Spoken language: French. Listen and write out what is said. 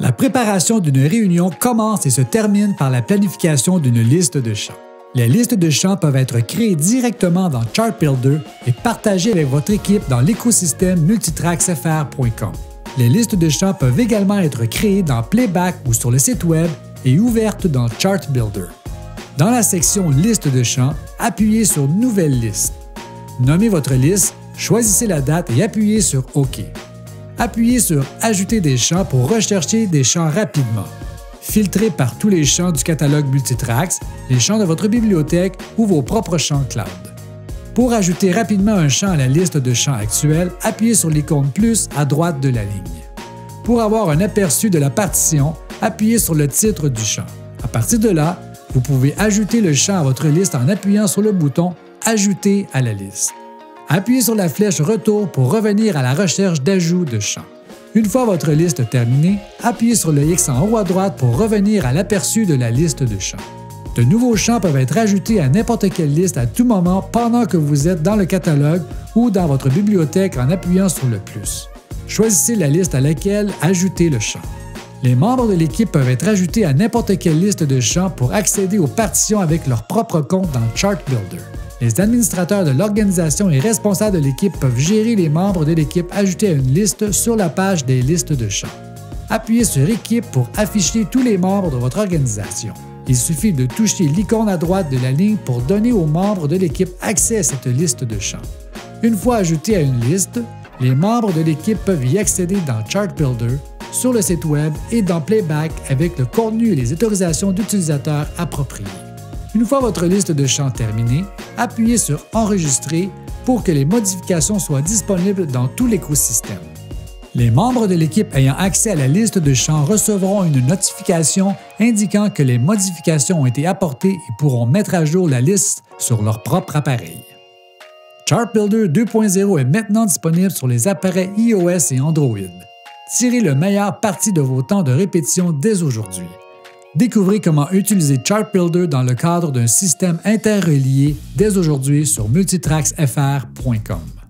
La préparation d'une réunion commence et se termine par la planification d'une liste de chants. Les listes de chants peuvent être créées directement dans Chartbuilder et partagées avec votre équipe dans l'écosystème multitracksfr.com. Les listes de chants peuvent également être créées dans Playback ou sur le site web et ouvertes dans Chartbuilder. Dans la section Liste de chants, appuyez sur Nouvelle liste. Nommez votre liste, choisissez la date et appuyez sur OK. Appuyez sur Ajouter des chants pour rechercher des chants rapidement. Filtrez par tous les chants du catalogue Multitracks, les chants de votre bibliothèque ou vos propres chants cloud. Pour ajouter rapidement un chant à la liste de chants actuelle, appuyez sur l'icône plus à droite de la ligne. Pour avoir un aperçu de la partition, appuyez sur le titre du chant. À partir de là, vous pouvez ajouter le chant à votre liste en appuyant sur le bouton Ajouter à la liste. Appuyez sur la flèche Retour pour revenir à la recherche d'ajout de chants. Une fois votre liste terminée, appuyez sur le X en haut à droite pour revenir à l'aperçu de la liste de chants. De nouveaux chants peuvent être ajoutés à n'importe quelle liste à tout moment pendant que vous êtes dans le catalogue ou dans votre bibliothèque en appuyant sur le plus. Choisissez la liste à laquelle ajouter le chant. Les membres de l'équipe peuvent être ajoutés à n'importe quelle liste de chants pour accéder aux partitions avec leur propre compte dans Chartbuilder. Les administrateurs de l'organisation et responsables de l'équipe peuvent gérer les membres de l'équipe ajoutés à une liste sur la page des listes de chants. Appuyez sur Équipe pour afficher tous les membres de votre organisation. Il suffit de toucher l'icône à droite de la ligne pour donner aux membres de l'équipe accès à cette liste de chants. Une fois ajoutés à une liste, les membres de l'équipe peuvent y accéder dans Chartbuilder, sur le site web et dans Playback avec le contenu et les autorisations d'utilisateurs appropriées. Une fois votre liste de chants terminée, appuyez sur Enregistrer pour que les modifications soient disponibles dans tout l'écosystème. Les membres de l'équipe ayant accès à la liste de chants recevront une notification indiquant que les modifications ont été apportées et pourront mettre à jour la liste sur leur propre appareil. Chartbuilder 2.0 est maintenant disponible sur les appareils iOS et Android. Tirez le meilleur parti de vos temps de répétition dès aujourd'hui. Découvrez comment utiliser Chartbuilder dans le cadre d'un système interrelié dès aujourd'hui sur multitracksfr.com.